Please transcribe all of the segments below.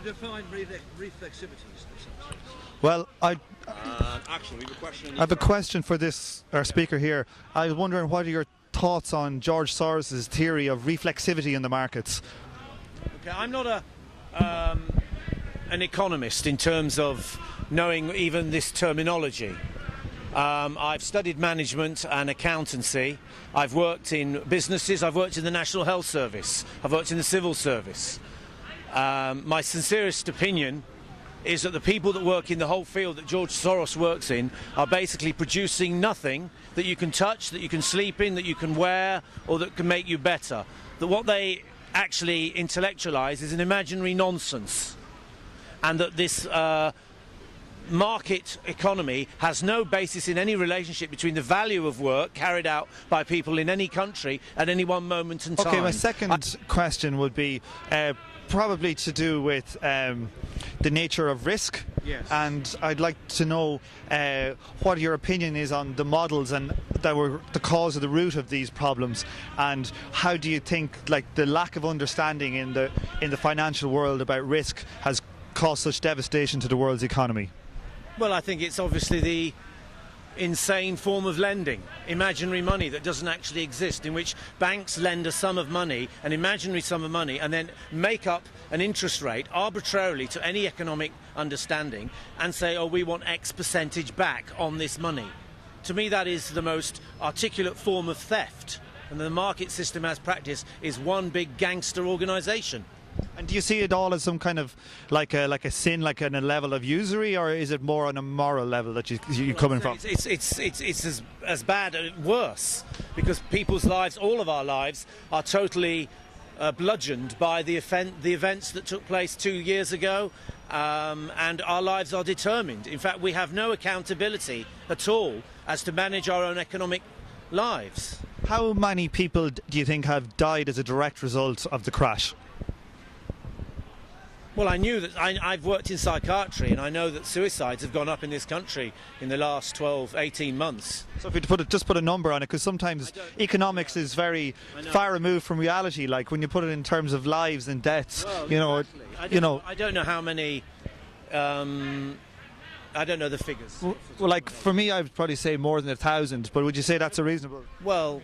define reflexivity? Well, Actually, we have a question. I have a question for this our speaker here. I was wondering, what are your thoughts on George Soros' theory of reflexivity in the markets? Okay, I'm not an economist in terms of knowing even this terminology. I've studied management and accountancy. I've worked in businesses. I've worked in the National Health Service. I've worked in the civil service. My sincerest opinion is that the people that work in the whole field that George Soros works in are basically producing nothing that you can touch, that you can sleep in, that you can wear, or that can make you better. That what they actually intellectualize is an imaginary nonsense, and that this market economy has no basis in any relationship between the value of work carried out by people in any country at any one moment in time. Okay, my second question would be probably to do with the nature of risk. Yes. And I'd like to know what your opinion is on the models and that were the cause of the root of these problems, and how do you think the lack of understanding in the financial world about risk has caused such devastation to the world's economy? Well, I think it's obviously the insane form of lending, imaginary money that doesn't actually exist, in which banks lend a sum of money, an imaginary sum of money, and then make up an interest rate arbitrarily to any economic understanding and say, oh, we want X percentage back on this money. To me, that is the most articulate form of theft, and the market system as practice is one big gangster organisation. And do you see it all as some kind of like a sin, like on a level of usury, or is it more on a moral level that you're coming from? It's as bad, worse, because people's lives, all of our lives, are totally bludgeoned by the events that took place 2 years ago, and our lives are determined. In fact, we have no accountability at all as to manage our own economic lives. How many people do you think have died as a direct result of the crash? Well, I knew that I've worked in psychiatry, and I know that suicides have gone up in this country in the last 12, 18 months. So if you just put a number on it, because sometimes economics is very far removed from reality. Like when you put it in terms of lives and deaths, well, I don't know how many. I don't know the figures. Well, like for me, I would probably say more than 1,000. But would you say that's a reasonable? Well,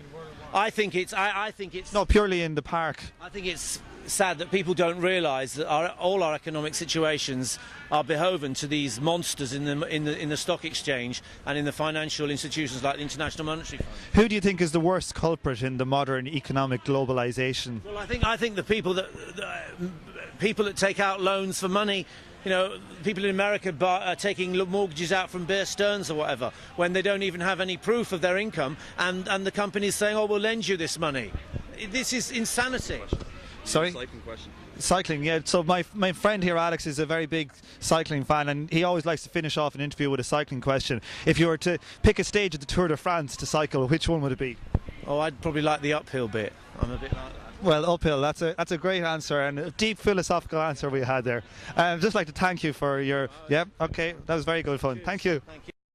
I think it's. I think it's. No, purely in the park. I think it's sad that people don't realise that all our economic situations are beholden to these monsters in the stock exchange and in the financial institutions like the International Monetary Fund. Who do you think is the worst culprit in the modern economic globalisation? Well, I think the people that take out loans for money. You know, people in America are taking mortgages out from Bear Stearns or whatever when they don't even have any proof of their income, and the company's saying, oh, we'll lend you this money. This is insanity. Sorry? Cycling question. Cycling, yeah. So my friend here, Alex, is a very big cycling fan, and he always likes to finish off an interview with a cycling question. If you were to pick a stage of the Tour de France to cycle, which one would it be? Oh, I'd probably like the uphill bit. I'm a bit like that. Well, uphill, that's a great answer, and a deep philosophical answer we had there. I'd just like to thank you for your... Yeah, okay, that was very good fun. Thank you. Thank you.